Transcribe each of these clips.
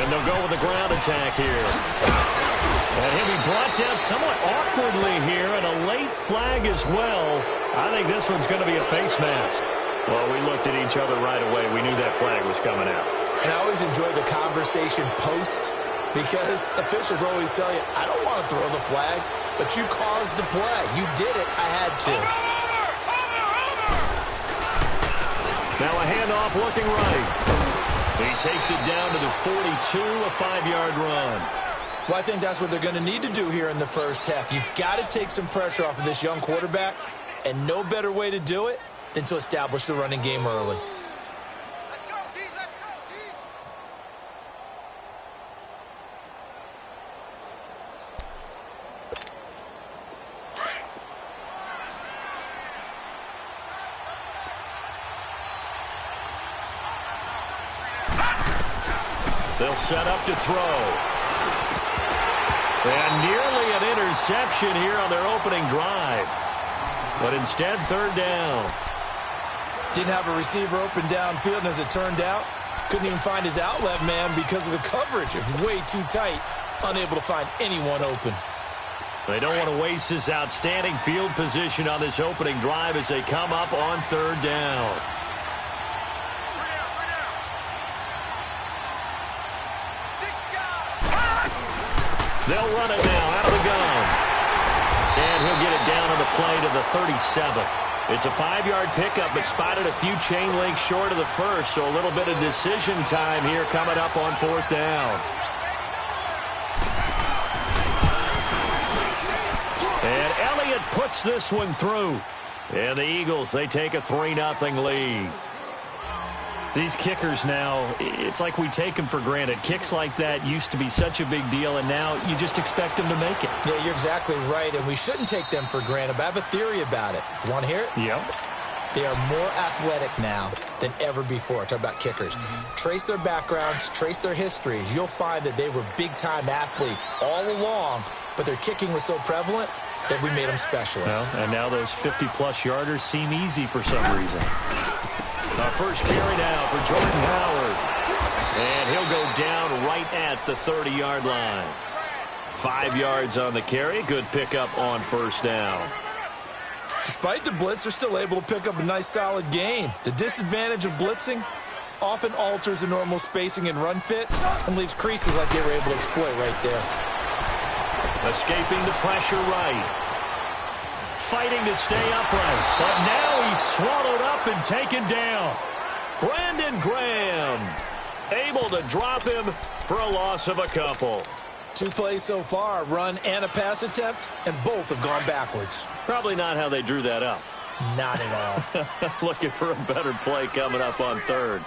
And they'll go with the ground attack here. And he'll be brought down somewhat awkwardly here, and a late flag as well. I think this one's going to be a face mask. Well, we looked at each other right away. We knew that flag was coming out. And I always enjoy the conversation post, because officials always tell you, I don't want to throw the flag, but you caused the play. You did it. I had to. Now a handoff looking right. He takes it down to the 42, a 5-yard run. Well, I think that's what they're going to need to do here in the first half. You've got to take some pressure off of this young quarterback, and no better way to do it than to establish the running game early. Let's go, D. Let's go, D. They'll set up to throw. And nearly an interception here on their opening drive. But instead, third down. Didn't have a receiver open downfield, and as it turned out, couldn't even find his outlet man because of the coverage. It was way too tight, unable to find anyone open. They don't want to waste this outstanding field position on this opening drive as they come up on third down. They'll run it now out of the gun. And he'll get it down on the play to the 37. It's a 5-yard pickup, but spotted a few chain links short of the first, so a little bit of decision time here coming up on fourth down. And Elliott puts this one through. And the Eagles, they take a 3-0 lead. These kickers now, it's like we take them for granted. Kicks like that used to be such a big deal, and now you just expect them to make it. Yeah, you're exactly right, and we shouldn't take them for granted, but I have a theory about it. You want to hear it? Yep. They are more athletic now than ever before. Talk about kickers. Trace their backgrounds, trace their histories. You'll find that they were big-time athletes all along, but their kicking was so prevalent that we made them specialists. Well, and now those 50-plus yarders seem easy for some reason. First carry now for Jordan Howard. And he'll go down right at the 30-yard line. 5 yards on the carry. Good pickup on first down. Despite the blitz, they're still able to pick up a nice, solid gain. The disadvantage of blitzing often alters the normal spacing and run fits and leaves creases like they were able to exploit right there. Escaping the pressure right. Fighting to stay upright, but now he's swallowed up and taken down. Brandon Graham able to drop him for a loss of a couple. 2 plays so far, a run and a pass attempt, and both have gone backwards. Probably not how they drew that up. Not at all. Looking for a better play coming up on third.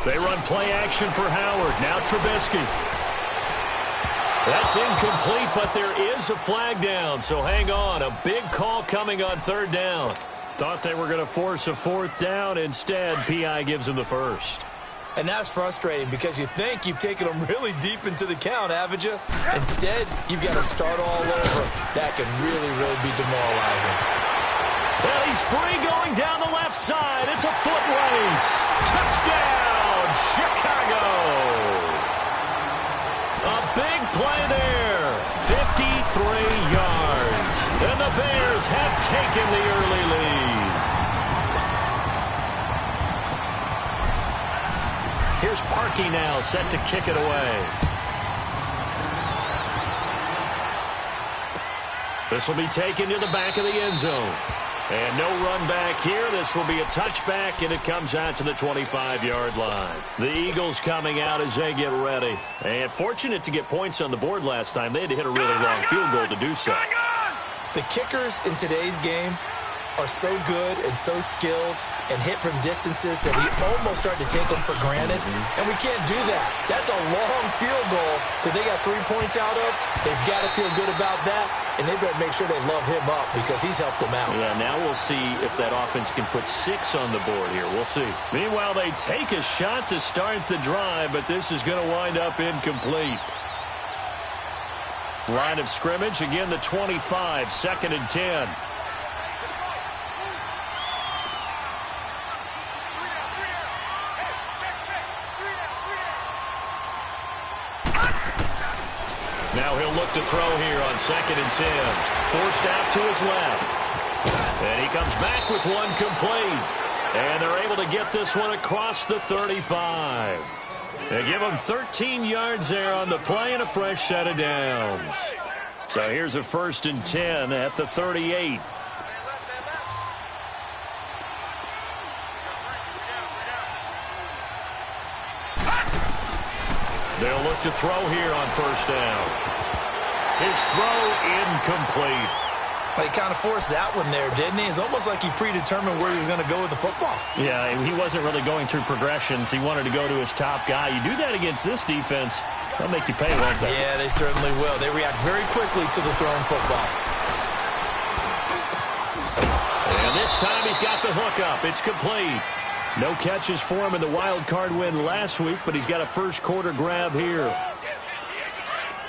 They run play action for Howard. Now Trubisky. That's incomplete, but there is a flag down, so hang on. A big call coming on third down. Thought they were going to force a fourth down. Instead, P.I. gives them the first. And that's frustrating because you think you've taken them really deep into the count, haven't you? Instead, you've got to start all over. That can really, really be demoralizing. Well, he's free going down the left side. It's a foot race. Touchdown, Chicago. A big play there, 53 yards. And the Bears have taken the early lead. Here's Parkey now, set to kick it away. This will be taken to the back of the end zone. And no run back here. This will be a touchback, and it comes out to the 25-yard line. The Eagles coming out as they get ready. And fortunate to get points on the board last time. They had to hit a really long field goal to do so. The kickers in today's game are so good and so skilled and hit from distances that we almost start to take them for granted. And we can't do that. That's a long field goal that they got 3 points out of. They've got to feel good about that, and they better make sure they love him up because he's helped them out. Yeah, now we'll see if that offense can put 6 on the board here. We'll see. Meanwhile, they take a shot to start the drive, but this is going to wind up incomplete. Line of scrimmage, again the 25, 2nd and 10. Now he'll look to throw here on 2nd and 10. Forced out to his left. And he comes back with one complete. And they're able to get this one across the 35. They give him 13 yards there on the play and a fresh set of downs. So here's a 1st and 10 at the 38. They'll look to throw here on 1st down. His throw incomplete. Well, he kind of forced that one there, didn't he? It's almost like he predetermined where he was going to go with the football. Yeah, he wasn't really going through progressions. He wanted to go to his top guy. You do that against this defense, they'll make you pay, won't they? Yeah, they certainly will. They react very quickly to the thrown football. And this time he's got the hook up. It's complete. No catches for him in the wild card win last week, but he's got a first quarter grab here.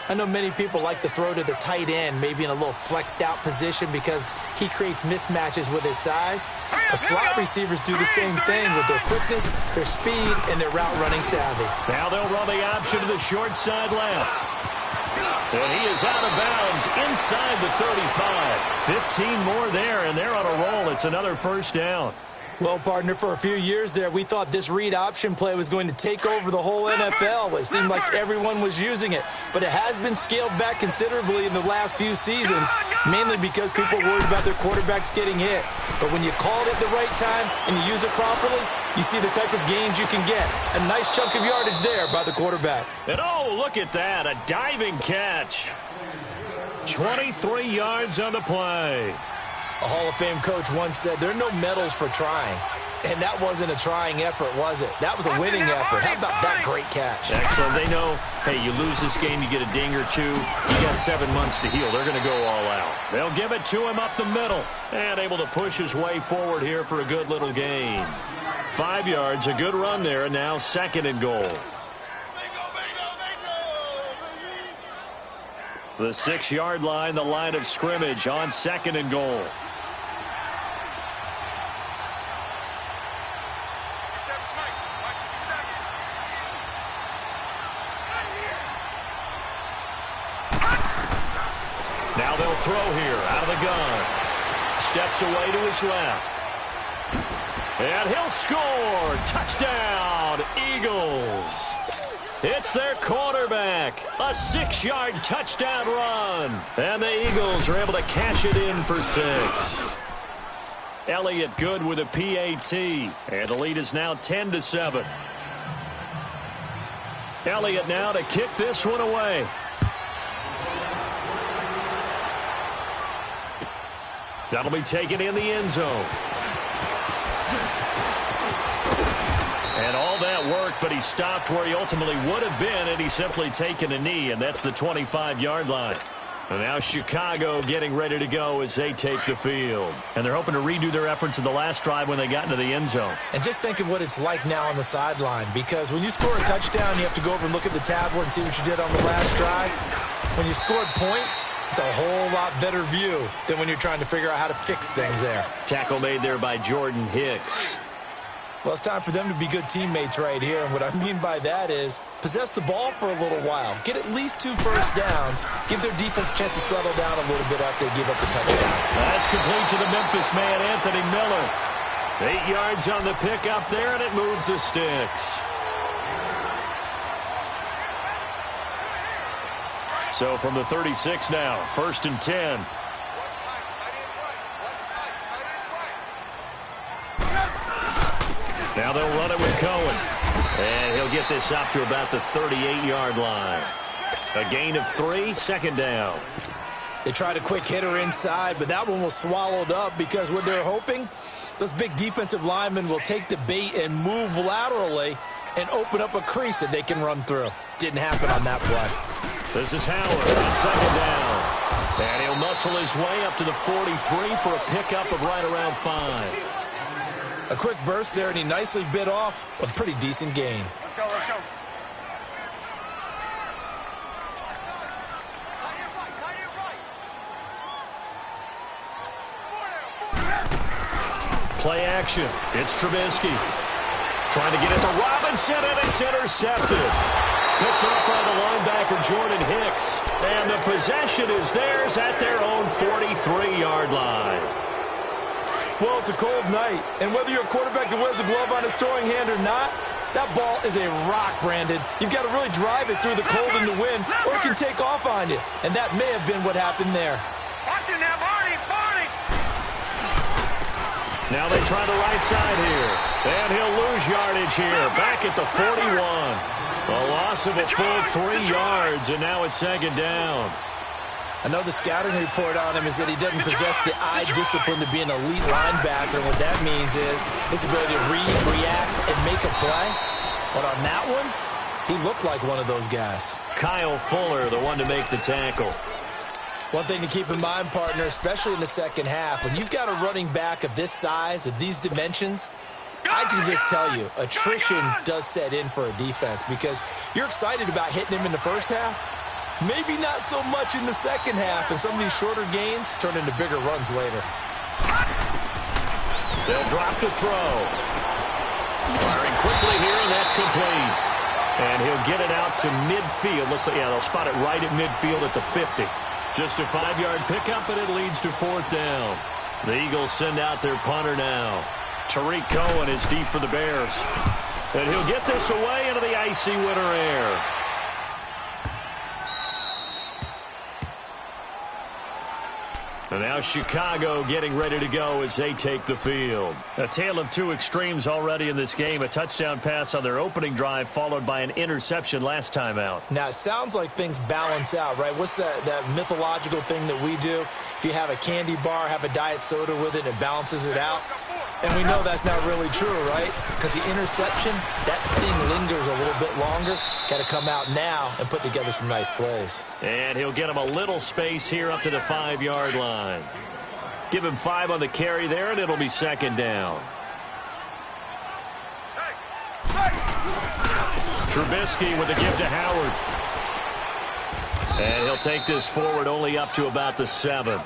I know many people like to throw to the tight end, maybe in a little flexed out position because he creates mismatches with his size. The slot receivers do the same thing with their quickness, their speed, and their route running savvy. Now they'll run the option to the short side left. And he is out of bounds inside the 35. 15 more there, and they're on a roll. It's another 1st down. Well, partner, for a few years there, we thought this read option play was going to take over the whole NFL. It seemed like everyone was using it. But it has been scaled back considerably in the last few seasons, mainly because people worried about their quarterbacks getting hit. But when you call it at the right time and you use it properly, you see the type of gains you can get. A nice chunk of yardage there by the quarterback. And oh, look at that, a diving catch. 23 yards on the play. A Hall of Fame coach once said, there are no medals for trying. And that wasn't a trying effort, was it? That was a winning effort. How about that great catch? Excellent. They know, hey, you lose this game, you get a ding or two. You got 7 months to heal. They're going to go all out. They'll give it to him up the middle. And able to push his way forward here for a good little gain. 5 yards, a good run there, and now 2nd and goal. The 6-yard line, the line of scrimmage on 2nd and goal. Now they'll throw here out of the gun. Steps away to his left. And he'll score. Touchdown, Eagles. It's their quarterback. A 6-yard touchdown run. And the Eagles are able to cash it in for 6. Elliott good with a PAT. And the lead is now 10-7. Elliott now to kick this one away. That'll be taken in the end zone. And all that work, but he stopped where he ultimately would have been, and he's simply taken a knee, and that's the 25-yard line. And now Chicago getting ready to go as they take the field. And they're hoping to redo their efforts in the last drive when they got into the end zone. And just think of what it's like now on the sideline, because when you score a touchdown, you have to go over and look at the tablet and see what you did on the last drive. When you scored points, it's a whole lot better view than when you're trying to figure out how to fix things there. Tackle made there by Jordan Hicks. Well, it's time for them to be good teammates right here. And what I mean by that is possess the ball for a little while. Get at least 2 first downs. Give their defense a chance to settle down a little bit after they give up the touchdown. That's complete to the Memphis man, Anthony Miller. 8 yards on the pickup there, and it moves the sticks. So from the 36 now, 1st and 10. Now they'll run it with Cohen. And he'll get this up to about the 38-yard line. A gain of 3, 2nd down. They tried a quick hitter inside, but that one was swallowed up because what they're hoping, those big defensive linemen will take the bait and move laterally and open up a crease that they can run through. Didn't happen on that play. This is Howard on 2nd down. And he'll muscle his way up to the 43 for a pickup of right around 5. A quick burst there, and he nicely bit off a pretty decent gain. Let's go, let's go. Play action. It's Trubisky. Trying to get it to Robinson, and it's intercepted. Picked up by the linebacker, Jordan Hicks. And the possession is theirs at their own 43-yard line. Well, it's a cold night, and whether you're a quarterback that wears a glove on his throwing hand or not, that ball is a rock, Brandon. You've got to really drive it through the cold and the wind, or it can take off on you. And that may have been what happened there. Watch it now, Barney! Now they try the right side here. And he'll lose yardage here. Back at the 41. A loss of a full 3 yards, and now it's second down. I know the scouting report on him is that he doesn't possess the eye discipline to be an elite linebacker. And what that means is his ability to read, react, and make a play. But on that one, he looked like one of those guys. Kyle Fuller, the one to make the tackle. One thing to keep in mind, partner, especially in the second half, when you've got a running back of this size, of these dimensions, I can just tell you, attrition does set in for a defense because you're excited about hitting him in the first half. Maybe not so much in the second half, and some of these shorter gains turn into bigger runs later. They'll drop the throw. Firing quickly here, and that's complete. And he'll get it out to midfield. Looks like, yeah, they'll spot it right at midfield at the 50. Just a 5-yard pickup, and it leads to fourth down. The Eagles send out their punter now. Tariq Cohen is deep for the Bears. And he'll get this away into the icy winter air. And now Chicago getting ready to go as they take the field. A tale of two extremes already in this game. A touchdown pass on their opening drive followed by an interception last time out. Now, it sounds like things balance out, right? What's that mythological thing that we do? If you have a candy bar, have a diet soda with it, and it balances it out. And we know that's not really true, right? Because the interception, that sting lingers a little bit longer. Got to come out now and put together some nice plays. And he'll get him a little space here up to the 5-yard line. Give him 5 on the carry there, and it'll be second down. Trubisky with a give to Howard. And he'll take this forward only up to about the 7.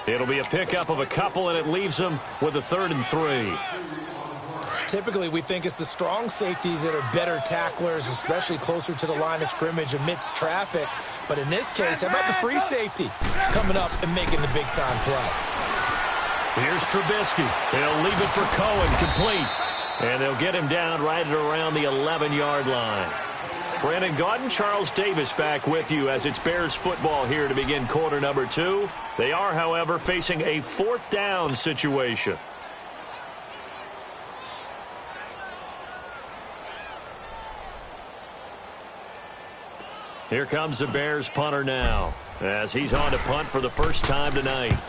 It'll be a pickup of a couple, and it leaves them with a 3rd and 3. Typically, we think it's the strong safeties that are better tacklers, especially closer to the line of scrimmage amidst traffic. But in this case, how about the free safety coming up and making the big-time play? Here's Trubisky. They'll leave it for Cohen, complete. And they'll get him down right at around the 11-yard line. Brandon Gaudin, Charles Davis back with you as it's Bears football here to begin quarter number 2. They are, however, facing a 4th down situation. Here comes the Bears punter now as he's on to punt for the first time tonight.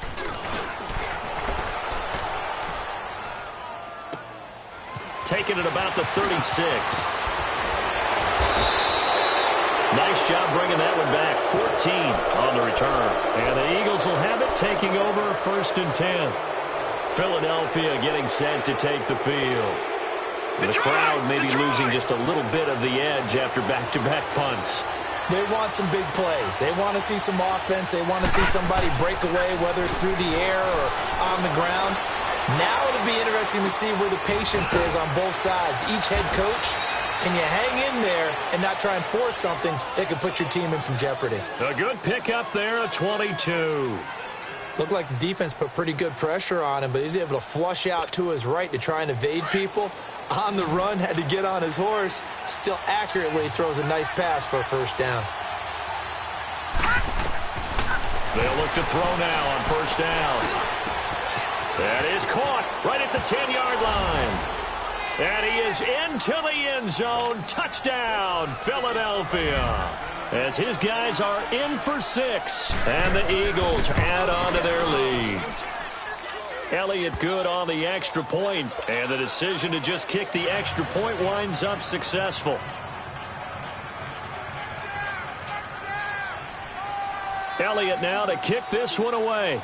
Taking it about the 36. Nice job bringing that one back. 14 on the return. And the Eagles will have it, taking over 1st and 10. Philadelphia getting set to take the field. The crowd may be losing just a little bit of the edge after back-to-back punts. They want some big plays. They want to see some offense. They want to see somebody break away, whether it's through the air or on the ground. Now it'll be interesting to see where the patience is on both sides. Each head coach, can you hang in there and not try and force something that could put your team in some jeopardy? A good pickup there, a 22. Looked like the defense put pretty good pressure on him, but he's able to flush out to his right to try and evade people. On the run, had to get on his horse. Still accurately throws a nice pass for a first down. They'll look to throw now on first down. That is caught right at the 10-yard line. And he is into the end zone. Touchdown, Philadelphia. As his guys are in for 6. And the Eagles add on to their lead. Elliott good on the extra point, and the decision to just kick the extra point winds up successful. Elliott now to kick this one away.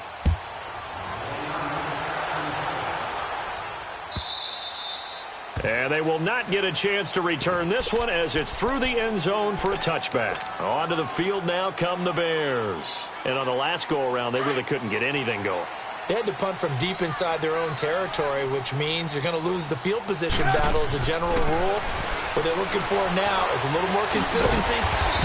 And they will not get a chance to return this one as it's through the end zone for a touchback. Onto the field now come the Bears. And on the last go-around, they really couldn't get anything going. They had to punt from deep inside their own territory, which means you're going to lose the field position battle as a general rule. What they're looking for now is a little more consistency,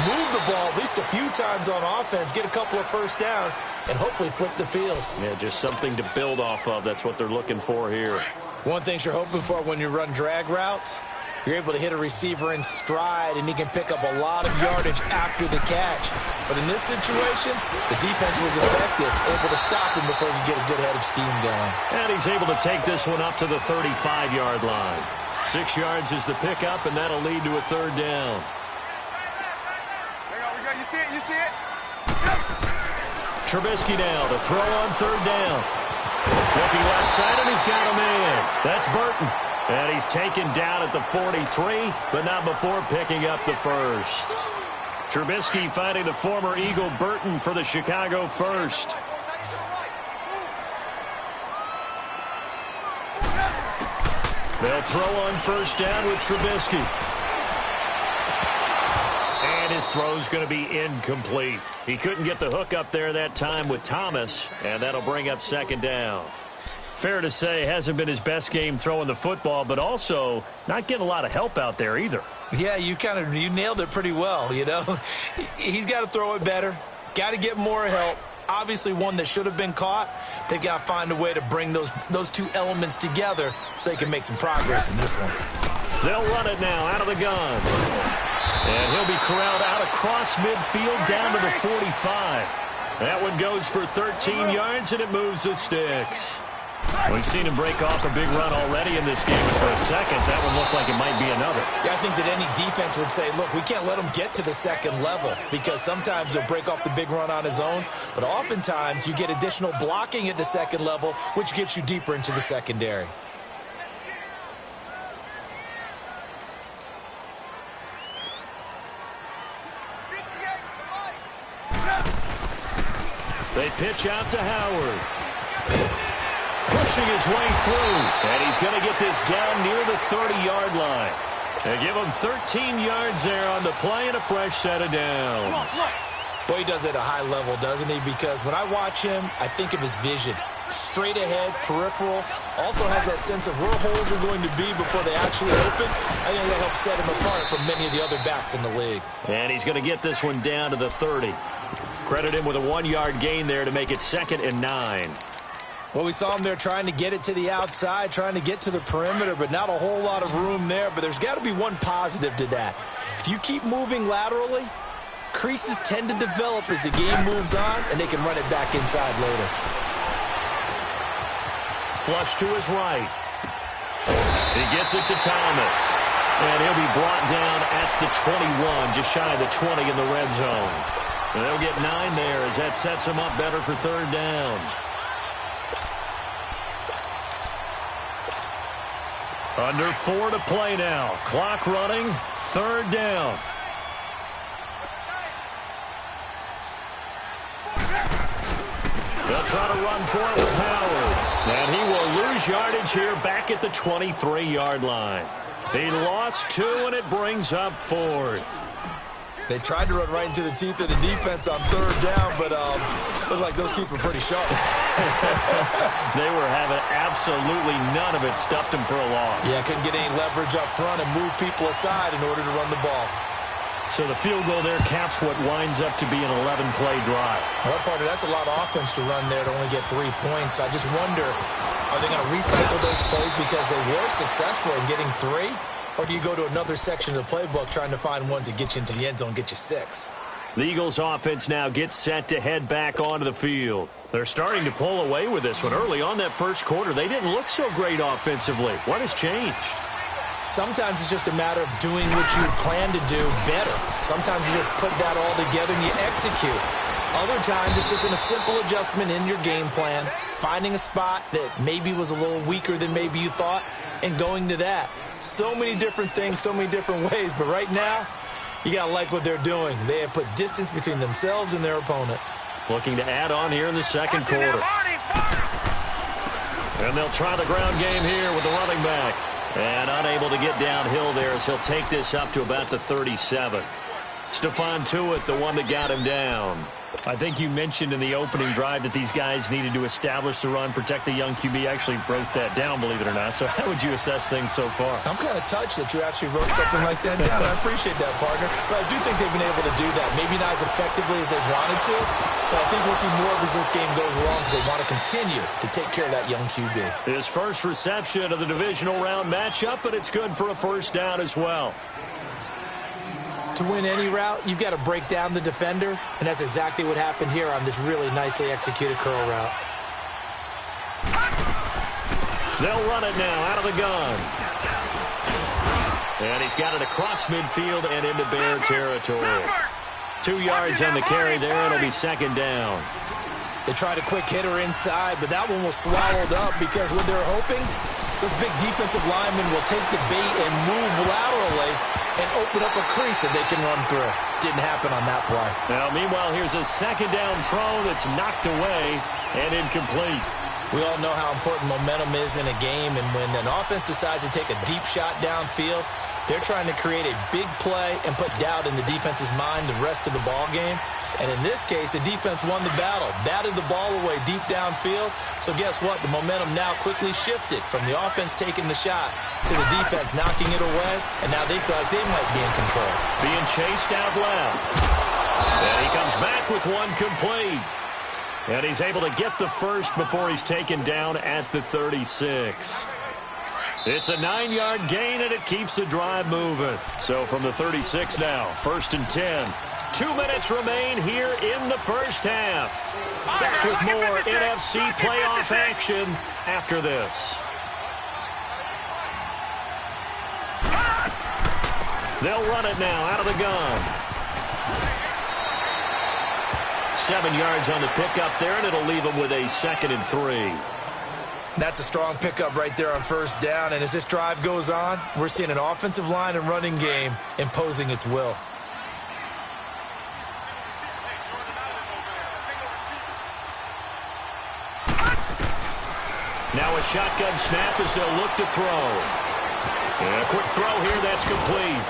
move the ball at least a few times on offense, get a couple of first downs, and hopefully flip the field. Yeah, just something to build off of. That's what they're looking for here. One thing you're hoping for when you run drag routes, you're able to hit a receiver in stride, and he can pick up a lot of yardage after the catch. But in this situation, the defense was effective, able to stop him before he get a good head of steam going. And he's able to take this one up to the 35-yard line. 6 yards is the pickup, and that'll lead to a third down. You see it? You see it? Trubisky now to throw on third down. Looking left side, and he's got a man. That's Burton. And he's taken down at the 43, but not before picking up the first. Trubisky finding the former Eagle Burton for the Chicago first. They'll throw on first down with Trubisky. And his throw's going to be incomplete. He couldn't get the hook up there that time with Thomas, and that'll bring up second down. Fair to say, hasn't been his best game throwing the football, but also not getting a lot of help out there either. Yeah, you nailed it pretty well, you know. He's got to throw it better, got to get more help. Obviously one that should have been caught. They've got to find a way to bring those two elements together so they can make some progress in this one. They'll run it now out of the gun. And he'll be corralled out across midfield down to the 45. That one goes for 13 yards, and it moves the sticks. We've seen him break off a big run already in this game. For a second, that one looked like it might be another. Yeah, I think that any defense would say, look, we can't let him get to the second level because sometimes he'll break off the big run on his own, but oftentimes you get additional blocking at the second level, which gets you deeper into the secondary. They pitch out to Howard. Pushing his way through. And he's going to get this down near the 30-yard line. They give him 13 yards there on the play and a fresh set of downs. Boy, he does it at a high level, doesn't he? Because when I watch him, I think of his vision. Straight ahead, peripheral. Also has that sense of where holes are going to be before they actually open. I think that helps set him apart from many of the other backs in the league. And he's going to get this one down to the 30. Credit him with a 1-yard gain there to make it 2nd and 9. Well, we saw him there trying to get it to the outside, trying to get to the perimeter, but not a whole lot of room there. But there's got to be one positive to that. If you keep moving laterally, creases tend to develop as the game moves on, and they can run it back inside later. Flush to his right. He gets it to Thomas. And he'll be brought down at the 21, just shy of the 20 in the red zone. And they'll get 9 there as that sets him up better for third down. Under 4 to play now. Clock running. Third down. They'll try to run for it with Howard. And he will lose yardage here back at the 23-yard line. He lost 2, and it brings up 4th. They tried to run right into the teeth of the defense on third down, but looked like those teeth were pretty sharp. They were having absolutely none of it. Stuffed them for a loss. Yeah, couldn't get any leverage up front and move people aside in order to run the ball. So the field goal there caps what winds up to be an 11-play drive. Well, partner, that's a lot of offense to run there to only get 3 points. I just wonder, are they going to recycle those plays because they were successful in getting 3? Or do you go to another section of the playbook trying to find ones that get you into the end zone and get you 6? The Eagles offense now gets set to head back onto the field. They're starting to pull away with this one. Early on that first quarter, they didn't look so great offensively. What has changed? Sometimes it's just a matter of doing what you plan to do better. Sometimes you just put that all together and you execute. Other times it's just a simple adjustment in your game plan, finding a spot that maybe was a little weaker than maybe you thought, and going to that. So many different things, so many different ways, but right now, you got to like what they're doing. They have put distance between themselves and their opponent. Looking to add on here in the second quarter. And they'll try the ground game here with the running back. And unable to get downhill there as he'll take this up to about the 37. Stephon Tuitt, the one that got him down. I think you mentioned in the opening drive that these guys needed to establish the run, protect the young QB. Actually broke that down, believe it or not. So how would you assess things so far? I'm kind of touched that you actually wrote something like that down. I appreciate that, partner. But I do think they've been able to do that. Maybe not as effectively as they wanted to, but I think we'll see more of as this game goes along because they want to continue to take care of that young QB. His first reception of the divisional round matchup, but it's good for a first down as well. To win any route, you've got to break down the defender, and that's exactly what happened here on this really nicely executed curl route. They'll run it now out of the gun. And he's got it across midfield and into Bear territory. 2 yards on the carry there. It'll be second down. They tried a quick hitter inside, but that one was swallowed up because what they're hoping, those big defensive linemen will take the bait and move laterally and open up a crease that they can run through. Didn't happen on that play. Now, meanwhile, here's a second down throw that's knocked away and incomplete. We all know how important momentum is in a game, and when an offense decides to take a deep shot downfield, they're trying to create a big play and put doubt in the defense's mind the rest of the ball game. And in this case, the defense won the battle, batted the ball away deep downfield. So guess what? The momentum now quickly shifted from the offense taking the shot to the defense knocking it away, and now they feel like they might be in control. Being chased out left. And he comes back with one complete. And he's able to get the first before he's taken down at the 36. It's a 9-yard gain, and it keeps the drive moving. So from the 36 now, 1st and 10. 2 minutes remain here in the first half. Back with more NFC playoff action after this. They'll run it now out of the gun. 7 yards on the pickup there, and it'll leave them with a 2nd and 3. That's a strong pickup right there on first down, and as this drive goes on, we're seeing an offensive line and running game imposing its will. Now a shotgun snap as they'll look to throw. And a quick throw here, that's complete.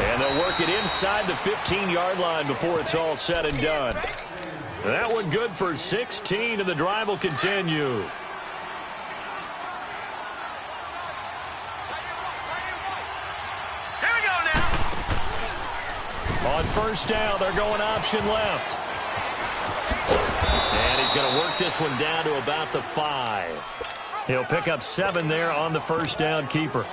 And they'll work it inside the 15-yard line before it's all said and done. That one good for 16, and the drive will continue. Here we go now. On first down, they're going option left. And he's going to work this one down to about the 5. He'll pick up 7 there on the first down keeper.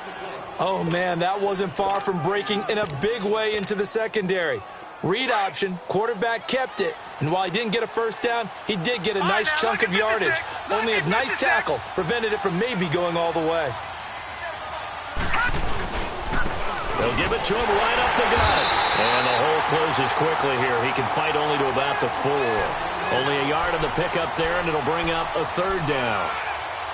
Oh, man, that wasn't far from breaking in a big way into the secondary. Read option, quarterback kept it, and while he didn't get a first down, he did get a nice chunk of yardage. Only a nice tackle prevented it from maybe going all the way. They'll give it to him right up the gut. And the hole closes quickly here. He can fight only to about the 4. Only a yard on the pickup there, and it'll bring up a 3rd down.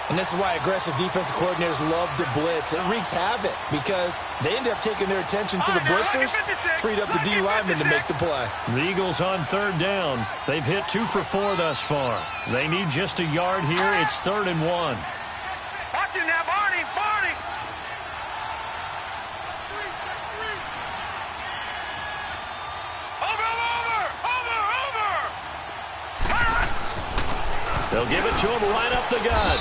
And this is why aggressive defensive coordinators love to blitz. It wreaks havoc because they end up taking their attention to the blitzers, freed up the D linemen to make the play. The Eagles on 3rd down. They've hit 2 for 4 thus far. They need just a yard here. It's 3rd and 1. Watch it now, Barney, Barney. Over. They'll give it to him right up the gut.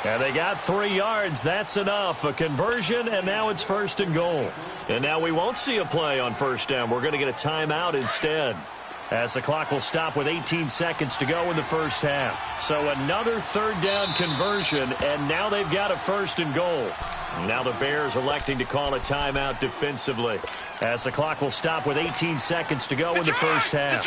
And they got 3 yards. That's enough. A conversion, and now it's 1st and goal. And now we won't see a play on first down. We're going to get a timeout instead, as the clock will stop with 18 seconds to go in the first half. So another 3rd down conversion, and now they've got a 1st and goal. Now the Bears electing to call a timeout defensively, as the clock will stop with 18 seconds to go in the first half.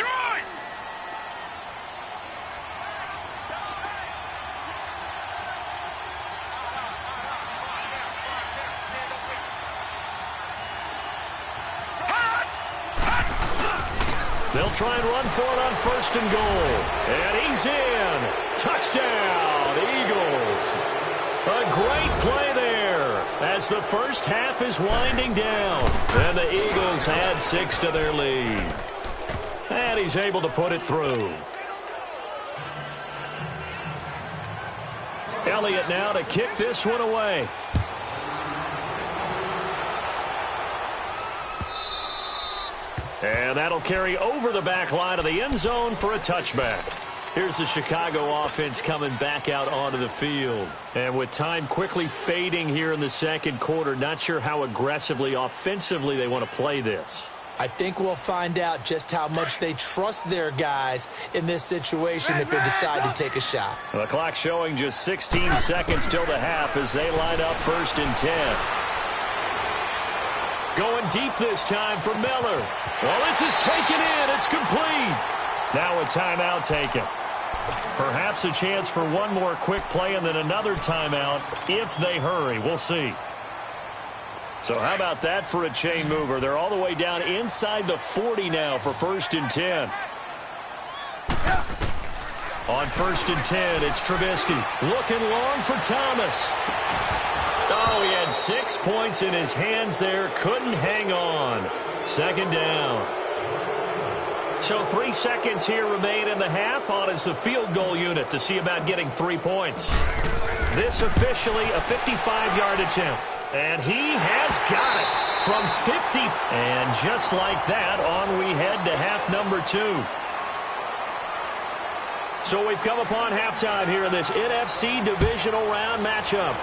They'll try and run for it on 1st and goal. And he's in. Touchdown, Eagles. A great play there as the first half is winding down. And the Eagles had 6 to their lead. And he's able to put it through. Elliott now to kick this one away. And that'll carry over the back line of the end zone for a touchback. Here's the Chicago offense coming back out onto the field. And with time quickly fading here in the second quarter, not sure how aggressively, offensively they want to play this. I think we'll find out just how much they trust their guys in this situation if they decide to take a shot. The clock showing just 16 seconds till the half as they line up 1st and 10. Going deep this time for Miller. Well, this is taken in. It's complete. Now a timeout taken. Perhaps a chance for one more quick play and then another timeout if they hurry. We'll see. So how about that for a chain mover? They're all the way down inside the 40 now for 1st and 10. On 1st and 10, it's Trubisky. Looking long for Thomas. Oh, he had 6 points in his hands there. Couldn't hang on. 2nd down. So 3 seconds here remain in the half. On is the field goal unit to see about getting 3 points. This officially a 55-yard attempt. And he has got it from 50. And just like that, on we head to half number 2. So we've come upon halftime here in this NFC divisional round matchup.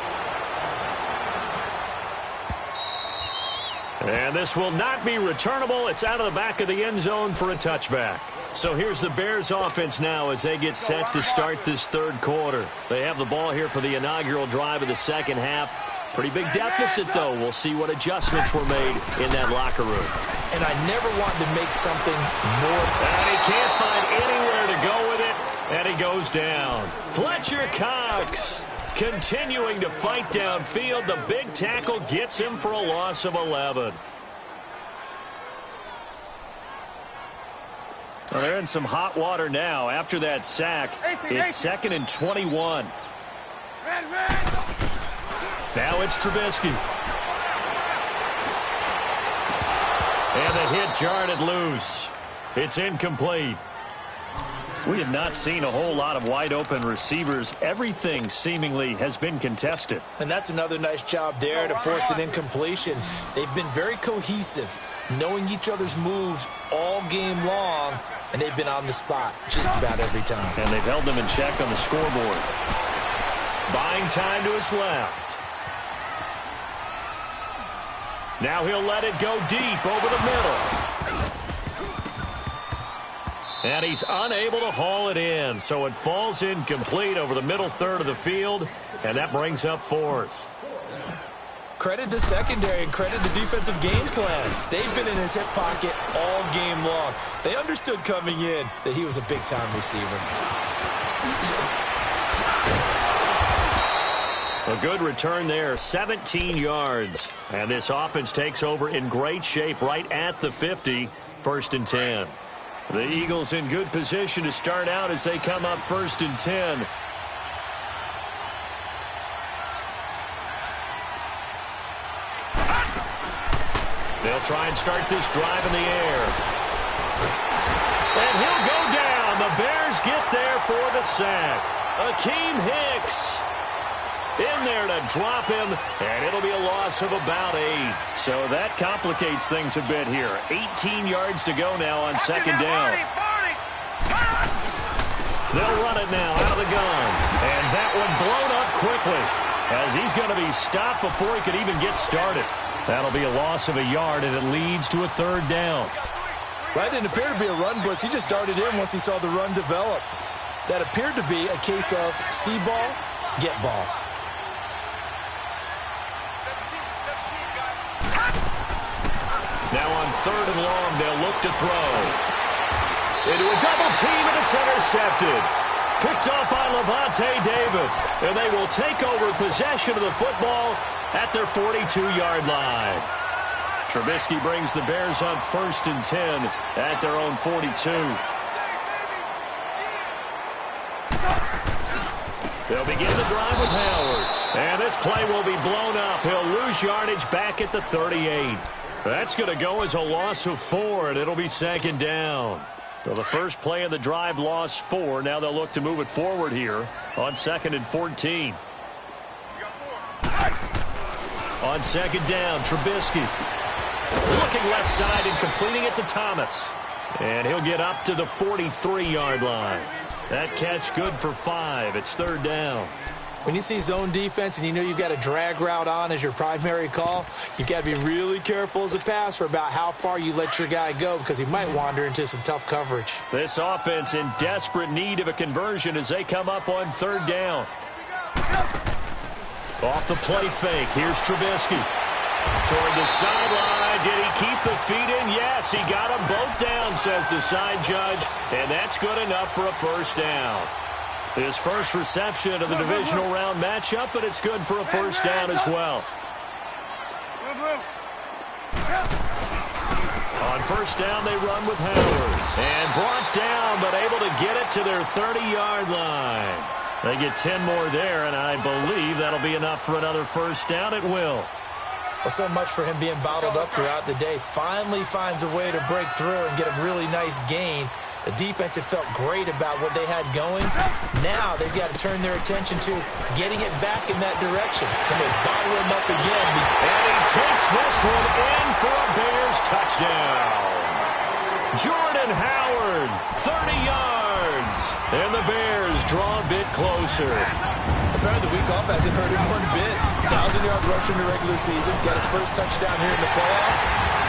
And this will not be returnable. It's out of the back of the end zone for a touchback. So here's the Bears offense now as they get set to start this third quarter. They have the ball here for the inaugural drive of the second half. Pretty big deficit, though. We'll see what adjustments were made in that locker room. And I never wanted to make something more. And he can't find anywhere to go with it, and he goes down. Fletcher Cox continuing to fight downfield. The big tackle gets him for a loss of 11. Well, they're in some hot water now. After that sack, it's 2nd and 21. Now it's Trubisky. And the hit jarred it loose. It's incomplete. We have not seen a whole lot of wide-open receivers. Everything seemingly has been contested. And that's another nice job there to force an incompletion. They've been very cohesive, knowing each other's moves all game long, and they've been on the spot just about every time. And they've held them in check on the scoreboard. Buying time to his left. Now he'll let it go deep over the middle. And he's unable to haul it in, so it falls incomplete over the middle third of the field, and that brings up 4th. Credit the secondary and credit the defensive game plan. They've been in his hip pocket all game long. They understood coming in that he was a big-time receiver. A good return there, 17 yards. And this offense takes over in great shape right at the 50, 1st and 10. The Eagles in good position to start out as they come up 1st and 10. They'll try and start this drive in the air. And he'll go down. The Bears get there for the sack. Akeem Hicks in there to drop him, and it'll be a loss of about 8. So that complicates things a bit here. 18 yards to go now on 2nd down. They'll run it now out of the gun. And that one blown up quickly as he's going to be stopped before he could even get started. That'll be a loss of a yard, and it leads to a 3rd down. That didn't appear to be a run blitz. He just darted in once he saw the run develop. That appeared to be a case of see ball, get ball. Now on 3rd and long, they'll look to throw. Into a double team, and it's intercepted. Picked off by Levante David. And they will take over possession of the football at their 42-yard line. Trubisky brings the Bears up 1st and 10 at their own 42. They'll begin the drive with Howard. And this play will be blown up. He'll lose yardage back at the 38. That's going to go as a loss of 4, and it'll be 2nd down. So the first play of the drive lost 4. Now they'll look to move it forward here on 2nd and 14. On 2nd down, Trubisky. Looking left side and completing it to Thomas. And he'll get up to the 43-yard line. That catch good for 5. It's third down. When you see zone defense and you know you've got a drag route on as your primary call, you've got to be really careful as a passer about how far you let your guy go because he might wander into some tough coverage. This offense in desperate need of a conversion as they come up on third down. Off the play fake, here's Trubisky. Toward the sideline, did he keep the feet in? Yes, he got them both down, says the side judge, and that's good enough for a first down. His first reception of the divisional round matchup, but it's good for a first down as well. On first down, they run with Howard. And brought down, but able to get it to their 30-yard line. They get 10 more there, and I believe that'll be enough for another first down. It will. Well, so much for him being bottled up throughout the day. Finally finds a way to break through and get a really nice gain. The defense had felt great about what they had going. Now they've got to turn their attention to getting it back in that direction. Can they bottle him up again? And he takes this one in for a Bears touchdown. Jordan Howard, 30 yards. And the Bears draw a bit closer. Apparently the week off hasn't hurt him one bit. 1,000-yard rush in the regular season. Got his first touchdown here in the playoffs.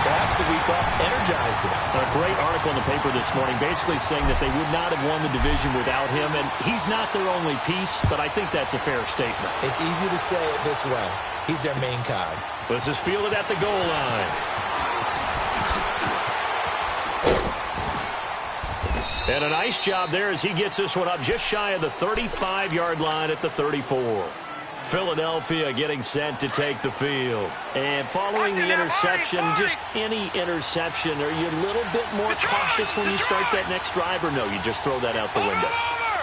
Perhaps the week off energized him. A great article in the paper this morning basically saying that they would not have won the division without him, and he's not their only piece, but I think that's a fair statement. It's easy to say it this way. He's their main cog. This is fielded at the goal line. And a nice job there as he gets this one up just shy of the 35-yard line at the 34. Philadelphia getting set to take the field. And following the interception, just any interception, are you a little bit more cautious when you start that next drive, or no, you just throw that out the window?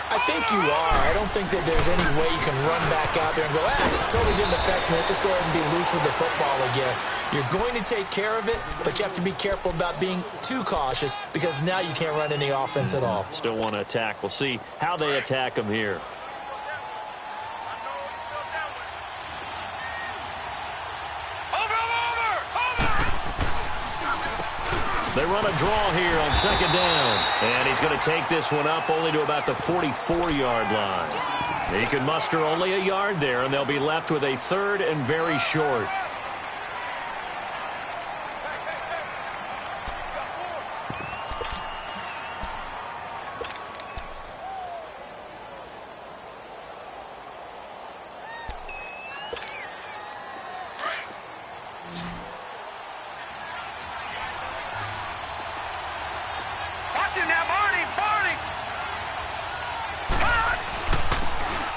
I think you are. I don't think that there's any way you can run back out there and go, it totally didn't affect me. Let's just go ahead and be loose with the football again. You're going to take care of it, but you have to be careful about being too cautious because now you can't run any offense at all. Still want to attack. We'll see how they attack them here. They run a draw here on second down. And he's going to take this one up only to about the 44-yard line. He can muster only a yard there, and they'll be left with a third and very short.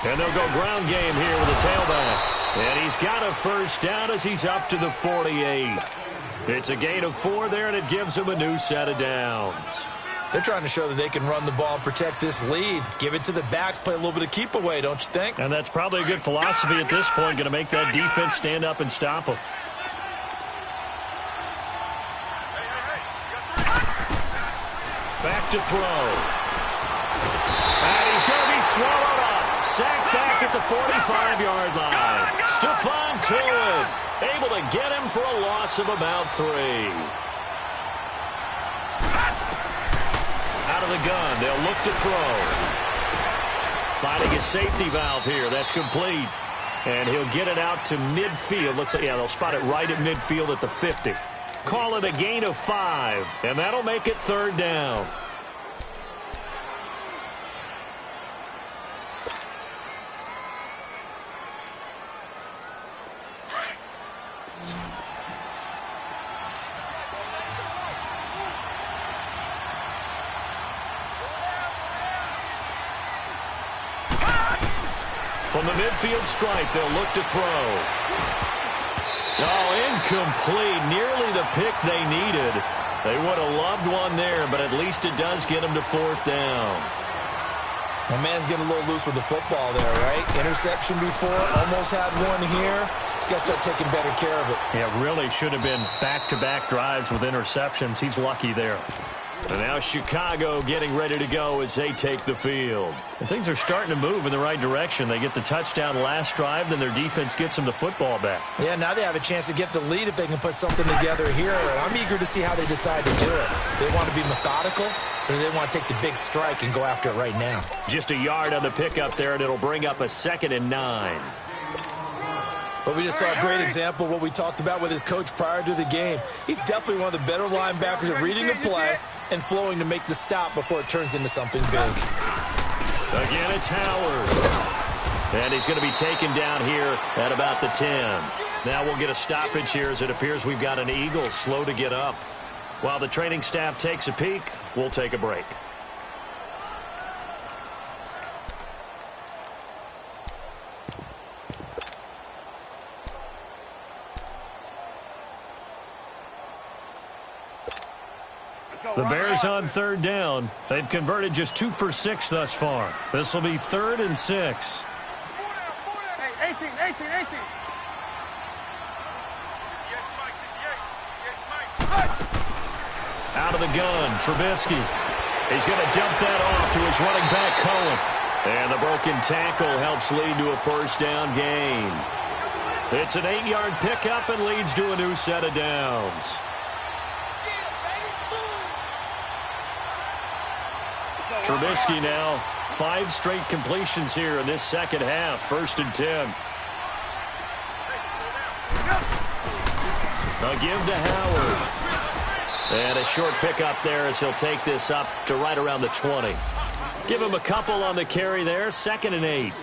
And they'll go ground game here with a tailback. And he's got a first down as he's up to the 48. It's a gain of 4 there, and it gives him a new set of downs. They're trying to show that they can run the ball and protect this lead. Give it to the backs, play a little bit of keep away, don't you think? And that's probably a good philosophy at this point, going to make that defense stand up and stop them. Back to throw. And he's going to be swallowed up. Sacked back at the 45-yard line. Stephon Tuitt able to get him for a loss of about 3. Out of the gun, they'll look to throw. Finding a safety valve here. That's complete. And he'll get it out to midfield. Looks like, yeah, they'll spot it right at midfield at the 50. Call it a gain of 5, and that'll make it third down. From the midfield stripe, they'll look to throw. Oh, incomplete. Nearly the pick they needed. They would have loved one there, but at least it does get them to 4th down. My man's getting a little loose with the football there, right? Interception before, almost had one here. He's got to start taking better care of it. Yeah, really should have been back-to-back drives with interceptions. He's lucky there. And now Chicago getting ready to go as they take the field. And things are starting to move in the right direction. They get the touchdown last drive, then their defense gets them the football back. Yeah, now they have a chance to get the lead if they can put something together here. And I'm eager to see how they decide to do it. Do they want to be methodical, or do they want to take the big strike and go after it right now? Just a yard on the pickup there, and it'll bring up a 2nd and 9. But we just saw a great example of what we talked about with his coach prior to the game. He's definitely one of the better linebackers at reading the play and flowing to make the stop before it turns into something big. Again, it's Howard. And he's going to be taken down here at about the 10. Now we'll get a stoppage here as it appears we've got an Eagle slow to get up. While the training staff takes a peek, we'll take a break. The Bears on 3rd down. They've converted just 2 for 6 thus far. This will be 3rd and 6. Hey, 18. Out of the gun, Trubisky. He's going to dump that off to his running back, Cohen. And the broken tackle helps lead to a 1st down gain. It's an 8-yard pickup and leads to a new set of downs. Trubisky now, 5 straight completions here in this second half. 1st and 10. A give to Howard. And a short pickup there as he'll take this up to right around the 20. Give him a couple on the carry there. 2nd and 8.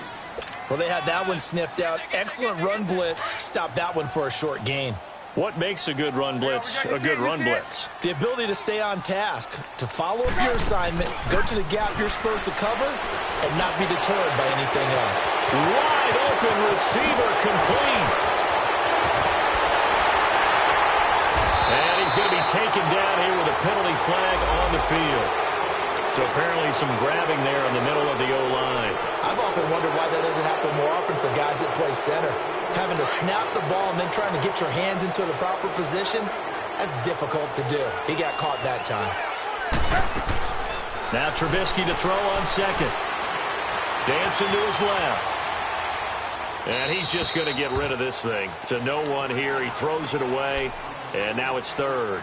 Well, they had that one sniffed out. Excellent run blitz. Stopped that one for a short gain. What makes a good run blitz a good run blitz? The ability to stay on task, to follow up your assignment, go to the gap you're supposed to cover, and not be deterred by anything else. Wide open receiver complete. And he's going to be taken down here with a penalty flag on the field. So apparently some grabbing there in the middle of the O-line. I've often wondered why that doesn't happen more often for guys that play center. Having to snap the ball and then trying to get your hands into the proper position, that's difficult to do. He got caught that time. Now Trubisky to throw on 2nd. Dancing to his left. And he's just going to get rid of this thing. To no one here. He throws it away. And now it's 3rd.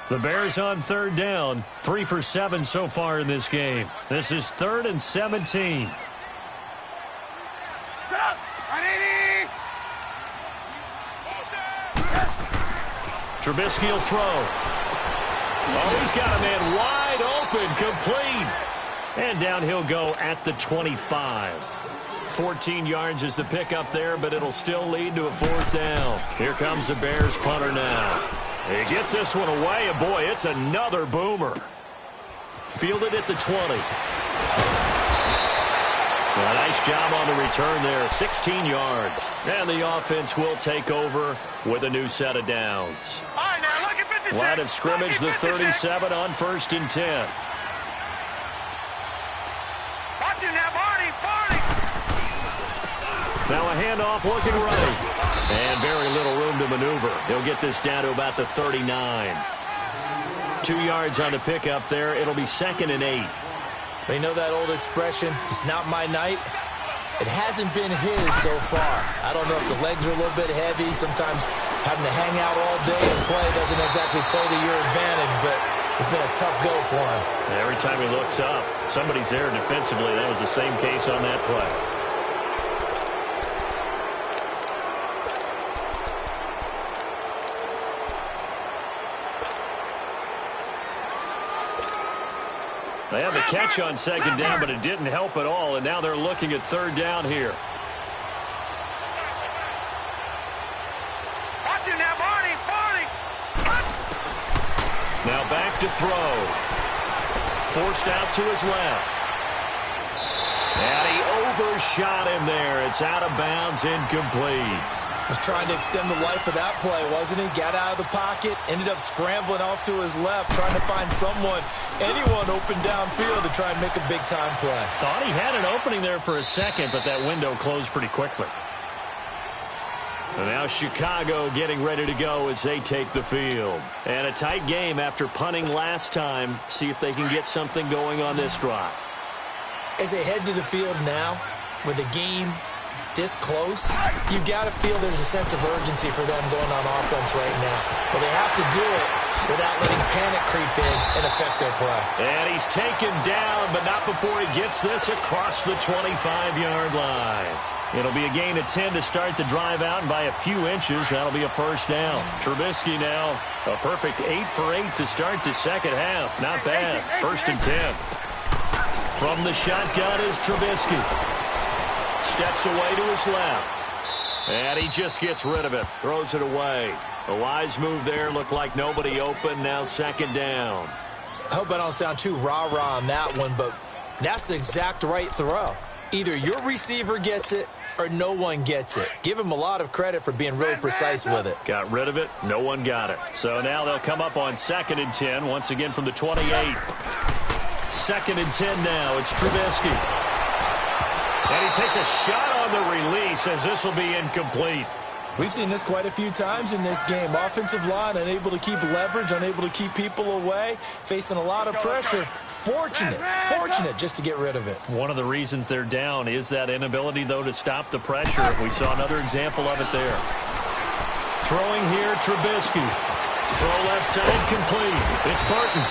The Bears on 3rd down. 3 for 7 so far in this game. This is 3rd and 17. Trubisky will throw. Oh, he's got a man wide open, complete. And down he'll go at the 25. 14 yards is the pickup there, but it'll still lead to a 4th down. Here comes the Bears punter now. He gets this one away, and boy, it's another boomer. Fielded at the 20. A nice job on the return there, 16 yards. And the offense will take over with a new set of downs. All right, now look at 56. Line of scrimmage, the 37 on 1st and 10. Watch him now, Barney. Now a handoff looking right. And very little room to maneuver. He'll get this down to about the 39. 2 yards on the pickup there. It'll be 2nd and 8. They know that old expression, it's not my night. It hasn't been his so far. I don't know if the legs are a little bit heavy. Sometimes having to hang out all day and play doesn't exactly play to your advantage, but it's been a tough go for him. Every time he looks up, somebody's there defensively. That was the same case on that play. They had the catch on 2nd down, but it didn't help at all, and now they're looking at 3rd down here. Watch him now, Barney. Now back to throw. Forced out to his left. And he overshot him there. It's out of bounds, incomplete. Was trying to extend the life of that play, wasn't he? Got out of the pocket, ended up scrambling off to his left, trying to find anyone open downfield to try and make a big-time play. Thought he had an opening there for a second, but that window closed pretty quickly. And now Chicago getting ready to go as they take the field. And a tight game after punting last time. See if they can get something going on this drive. As they head to the field now, with the game this close, you've got to feel there's a sense of urgency for them going on offense right now. But they have to do it without letting panic creep in and affect their play. And he's taken down, but not before he gets this across the 25-yard line. It'll be a gain of 10 to start the drive out, and by a few inches, that'll be a first down. Trubisky now, a perfect 8 for 8 to start the second half. Not bad. First and 10. From the shotgun is Trubisky. Steps away to his left. And he just gets rid of it. Throws it away. A wise move there. Looked like nobody open. Now second down. I hope I don't sound too rah-rah on that one, but that's the exact right throw. Either your receiver gets it or no one gets it. Give him a lot of credit for being really precise with it. Got rid of it. No one got it. So now they'll come up on second and 10 once again from the 28. Second and 10 now. It's Trubisky. And he takes a shot on the release as this will be incomplete. We've seen this quite a few times in this game. Offensive line unable to keep leverage, unable to keep people away, facing a lot of pressure. Fortunate just to get rid of it. One of the reasons they're down is that inability, though, to stop the pressure. We saw another example of it there. Throwing here, Trubisky. Throw left side, complete. It's Burton.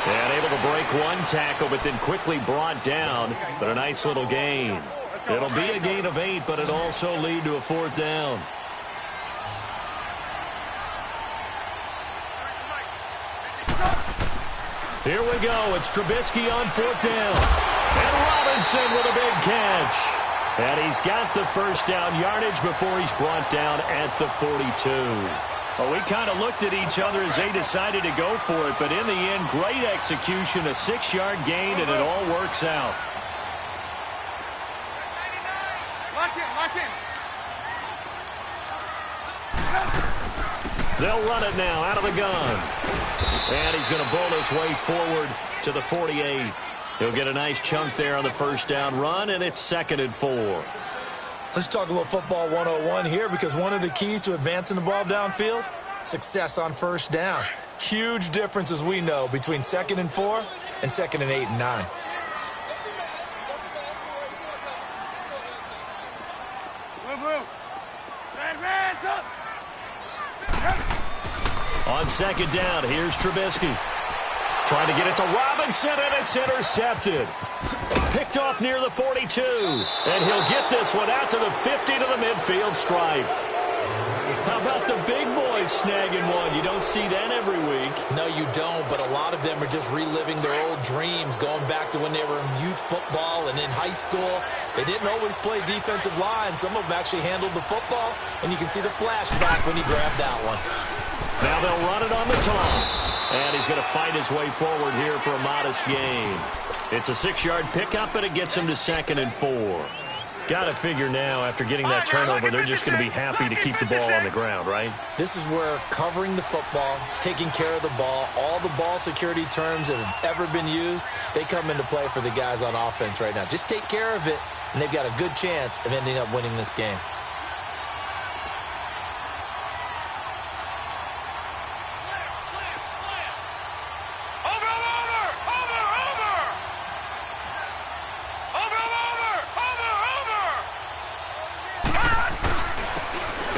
And able to break one tackle, but then quickly brought down. But a nice little gain. It'll be a gain of 8, but it'll also lead to a fourth down. Here we go. It's Trubisky on fourth down. And Robinson with a big catch. And he's got the first down yardage before he's brought down at the 42. Well, we kind of looked at each other as they decided to go for it, but in the end, great execution, a 6-yard gain, and it all works out. Lock in. They'll run it now out of the gun. And he's going to bowl his way forward to the 48. He'll get a nice chunk there on the first down run, and it's second and 4. Let's talk a little football 101 here, because one of the keys to advancing the ball downfield, success on first down. Huge difference, as we know, between second and 4 and second and 8 and 9. On second down, here's Trubisky. Trying to get it to Robinson, and it's intercepted. Picked off near the 42. And he'll get this one out to the 50 to the midfield stripe. How about the big boys snagging one? You don't see that every week. No, you don't, but a lot of them are just reliving their old dreams, going back to when they were in youth football and in high school. They didn't always play defensive line. Some of them actually handled the football, and you can see the flashback when he grabbed that one. Now they'll run it on the toss. And he's going to fight his way forward here for a modest gain. It's a 6-yard pickup, and it gets him to second and 4. Got to figure now, after getting that turnover, they're just going to be happy to keep the ball on the ground, right? This is where covering the football, taking care of the ball, all the ball security terms that have ever been used, they come into play for the guys on offense right now. Just take care of it, and they've got a good chance of ending up winning this game.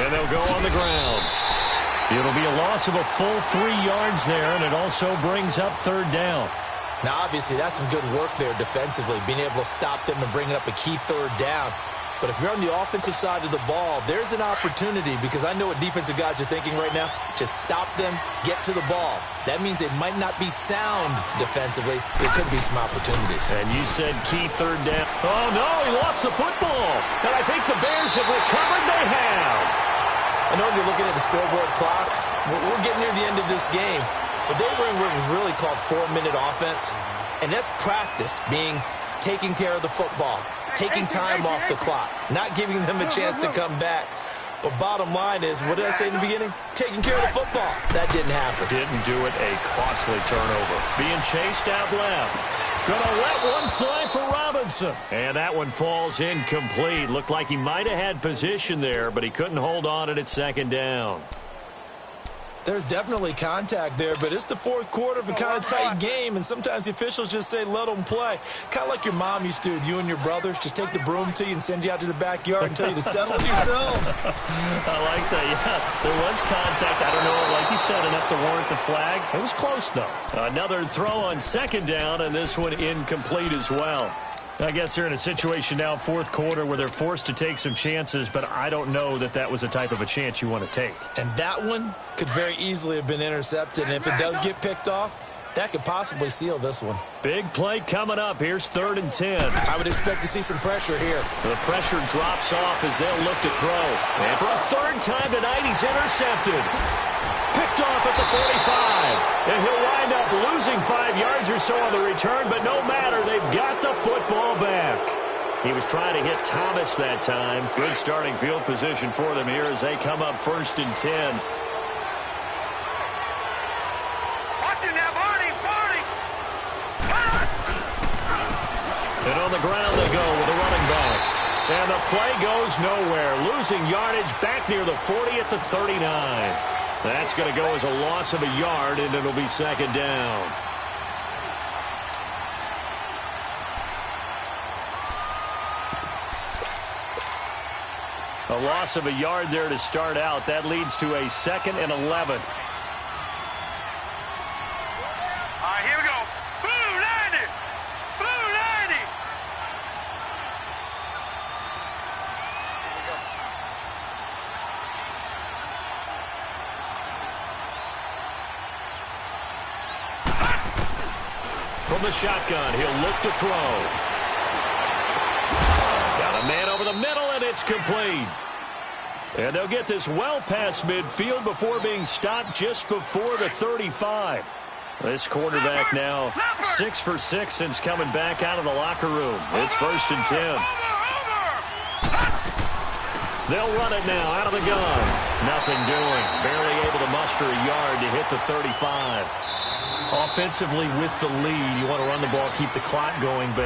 And they'll go on the ground. It'll be a loss of a full 3 yards there, and it also brings up third down. Now, obviously, that's some good work there defensively, being able to stop them and bringing up a key third down. But if you're on the offensive side of the ball, there's an opportunity, because I know what defensive guys are thinking right now. Just stop them, get to the ball. That means they might not be sound defensively. There could be some opportunities. And you said key third down. Oh, no, he lost the football. And I think the Bears have recovered. They have. I know you're looking at the scoreboard clock. We're getting near the end of this game. But they were in what was really called 4-minute offense. And that's practice, being taking care of the football, taking time off the clock, not giving them a chance to come back. But bottom line is, what did I say in the beginning? Taking care of the football. That didn't happen. Didn't do it. A costly turnover. Being chased out left. Gonna let one fly for Robinson. And that one falls incomplete. Looked like he might have had position there, but he couldn't hold on at second down. There's definitely contact there, but it's the fourth quarter of a kind of tight game, and sometimes the officials just say, let them play. Kind of like your mom used to with you and your brothers. Just take the broom to you and send you out to the backyard and tell you to settle yourselves. I like that, yeah. There was contact. I don't know, like you said, enough to warrant the flag. It was close, though. Another throw on second down, and this one incomplete as well. I guess they're in a situation now, fourth quarter, where they're forced to take some chances, but I don't know that that was the type of a chance you want to take. And that one could very easily have been intercepted, and if it does get picked off, that could possibly seal this one. Big play coming up. Here's 3rd and 10. I would expect to see some pressure here. The pressure drops off as they'll look to throw. And for a third time tonight, he's intercepted. Picked off at the 45. And he'll wind up losing 5 yards or so on the return, but no matter, they've got the football back. He was trying to hit Thomas that time. Good starting field position for them here as they come up 1st and 10. Watch it now, Barney. And on the ground they go with a running back. And the play goes nowhere. Losing yardage back near the 40 at the 39. That's going to go as a loss of a yard, and it'll be second down. A loss of a yard there to start out. That leads to a 2nd and 11. All right, here we go. Blue 90. Blue 90. From the shotgun, he'll look to throw. Got a man over the middle, and it's complete. And they'll get this well past midfield before being stopped just before the 35. This quarterback now 6 for 6 since coming back out of the locker room. It's 1st and 10. They'll run it now out of the gun. Nothing doing. Barely able to muster a yard to hit the 35. Offensively with the lead, you want to run the ball, keep the clock going, but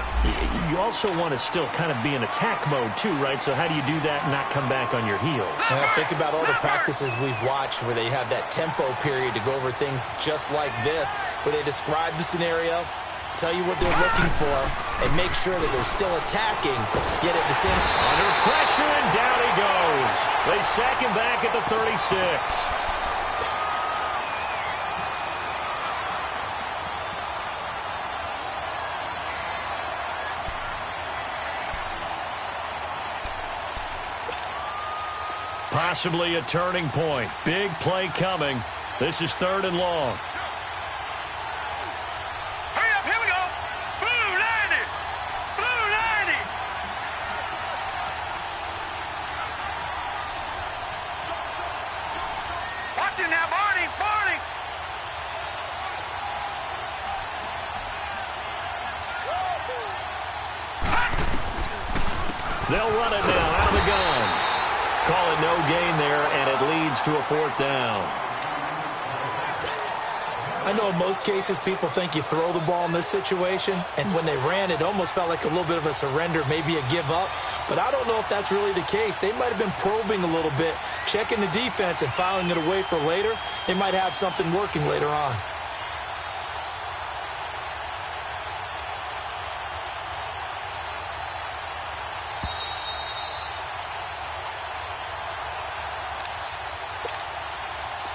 you also want to still kind of be in attack mode too, right? So how do you do that and not come back on your heels? Think about all the practices we've watched where they have that tempo period to go over things just like this, where they describe the scenario, tell you what they're looking for, and make sure that they're still attacking, yet at the same time. Under pressure, and down he goes. They sack him back at the 36. Possibly a turning point. Big play coming. This is 3rd and long. Hurry up, here we go. Blue 90. Blue 90. Watch it now, Barney. Barney. They'll run it now out of the gun. Call it no gain there, and it leads to a 4th down. I know in most cases people think you throw the ball in this situation, and when they ran, it almost felt like a little bit of a surrender, maybe a give up. But I don't know if that's really the case. They might have been probing a little bit, checking the defense and filing it away for later. They might have something working later on.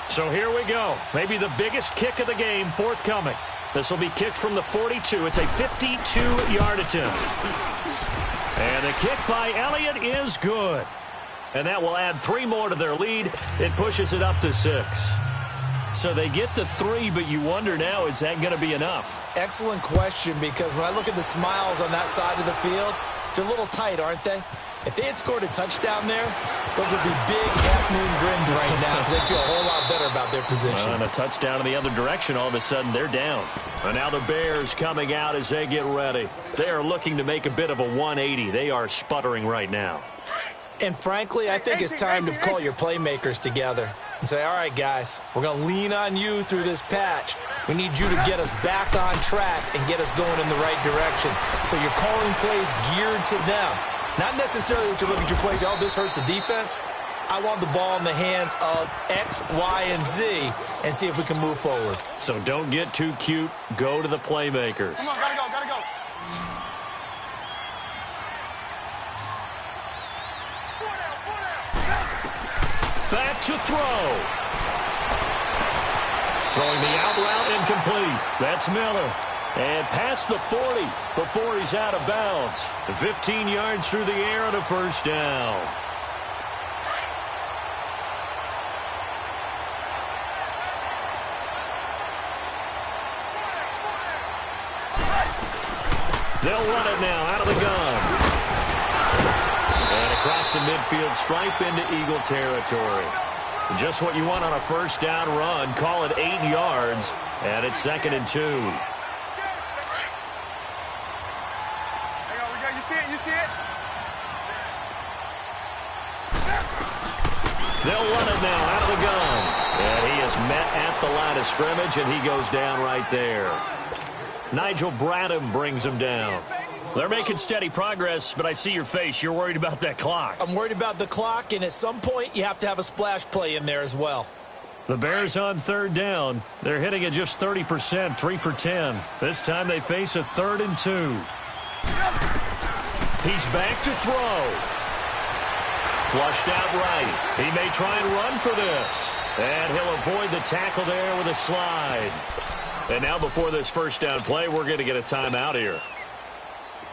So here we go. Maybe the biggest kick of the game forthcoming. This will be kicked from the 42. It's a 52-yard attempt. And the kick by Elliott is good. And that will add 3 more to their lead. It pushes it up to 6. So they get to 3, but you wonder now, is that going to be enough? Excellent question, because when I look at the smiles on that side of the field, they're a little tight, aren't they? If they had scored a touchdown there, those would be big half-moon grins right now because they feel a whole lot better about their position. And a touchdown in the other direction, all of a sudden they're down. And now the Bears coming out as they get ready. They are looking to make a bit of a 180. They are sputtering right now. And frankly, I think it's time to call your playmakers together and say, all right, guys, we're going to lean on you through this patch. We need you to get us back on track and get us going in the right direction. So you're calling plays geared to them. Not necessarily that you look at your plays, oh, this hurts the defense. I want the ball in the hands of X, Y, and Z and see if we can move forward. So don't get too cute. Go to the playmakers. Come on, gotta go, gotta go. Back to throw. Throwing the out route incomplete. That's Miller. And past the 40 before he's out of bounds. 15 yards through the air and a first down. They'll run it now out of the gun. And across the midfield stripe into Eagle territory. Just what you want on a first down run. Call it 8 yards. And it's 2nd and 2. You see it, you see it? They'll run it now out of the gun. And he is met at the line of scrimmage, and he goes down right there. Nigel Bradham brings him down. They're making steady progress, but I see your face. You're worried about that clock. I'm worried about the clock, and at some point you have to have a splash play in there as well. The Bears on 3rd down. They're hitting at just 30%, 3 for 10. This time they face a 3rd and 2. He's back to throw. Flushed out right. He may try and run for this. And he'll avoid the tackle there with a slide. And now before this first down play, we're going to get a timeout here.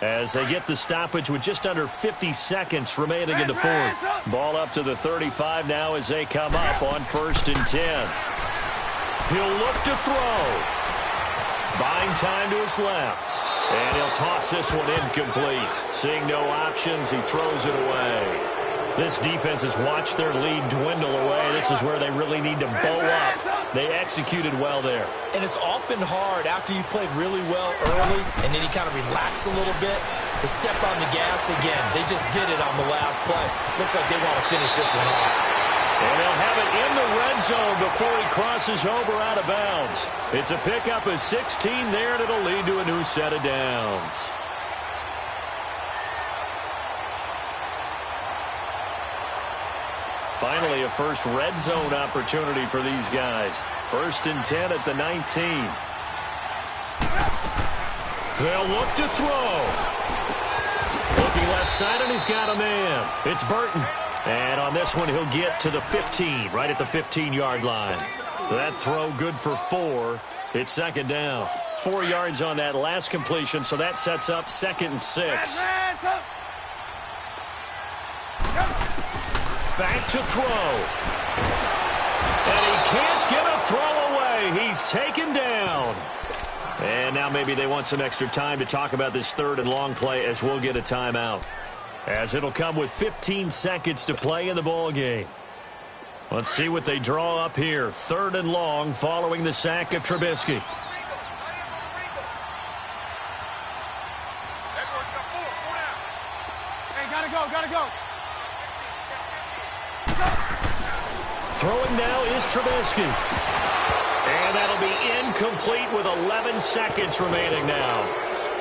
As they get the stoppage with just under 50 seconds remaining in the 4th. Ball up to the 35 now as they come up on 1st and 10. He'll look to throw. Buying time to his left. And he'll toss this one incomplete. Seeing no options, he throws it away. This defense has watched their lead dwindle away. This is where they really need to bow up. They executed well there. And it's often hard after you've played really well early and then you kind of relax a little bit to step on the gas again. They just did it on the last play. Looks like they want to finish this one off. And they'll have it in the red zone before he crosses over out of bounds. It's a pickup of 16 there, and it'll lead to a new set of downs. Finally, a first red zone opportunity for these guys. 1st and 10 at the 19. They'll look to throw. Looking left side, and he's got a man. It's Burton. And on this one, he'll get to the 15, right at the 15-yard line. That throw good for 4. It's 2nd down. 4 yards on that last completion, so that sets up 2nd and 6. Back to throw. And he can't get a throw away. He's taken down. And now maybe they want some extra time to talk about this 3rd and long play as we'll get a timeout. As it'll come with 15 seconds to play in the ball game. Let's see what they draw up here. 3rd and long following the sack of Trubisky. Hey, gotta go, gotta go. Throwing now is Trubisky. And that'll be incomplete with 11 seconds remaining now.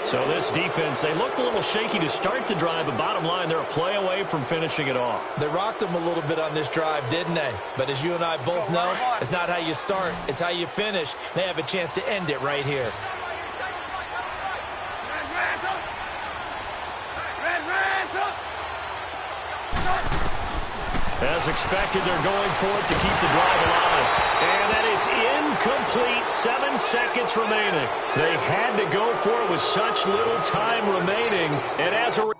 So this defense, they looked a little shaky to start the drive, but bottom line, they're a play away from finishing it off. They rocked them a little bit on this drive, didn't they? But as you and I both know, it's not how you start, it's how you finish. They have a chance to end it right here. As expected, they're going for it to keep the drive alive. And that is incomplete. 7 seconds remaining. They had to go for it with such little time remaining. And as a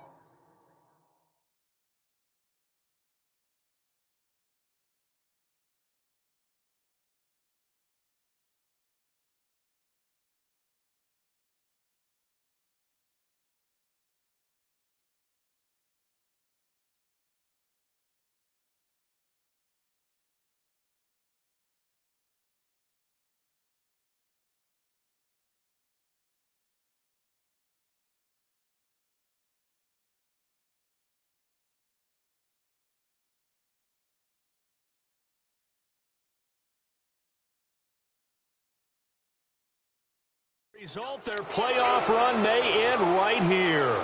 Result, their playoff run may end right here.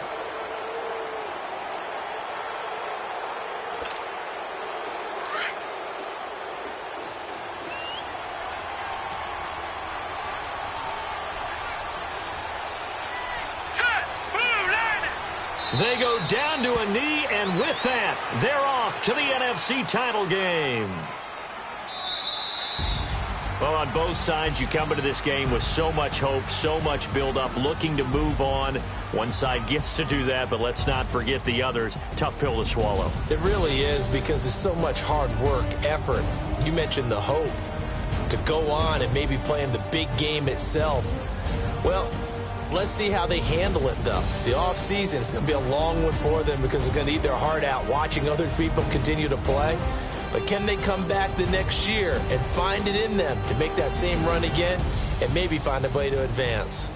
They go down to a knee, and with that, they're off to the NFC title game. Well, on both sides, you come into this game with so much hope, so much build-up, looking to move on. One side gets to do that, but let's not forget the others. Tough pill to swallow. It really is, because there's so much hard work, effort. You mentioned the hope to go on and maybe play in the big game itself. Well, let's see how they handle it, though. The offseason is going to be a long one for them because they're going to eat their heart out watching other people continue to play. But can they come back the next year and find it in them to make that same run again and maybe find a way to advance?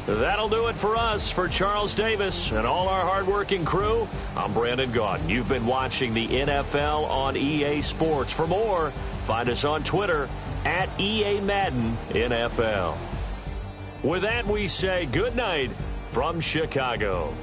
That'll do it for us. For Charles Davis and all our hardworking crew, I'm Brandon Gaudin. You've been watching the NFL on EA Sports. For more, find us on Twitter at EA Madden NFL. With that, we say good night from Chicago.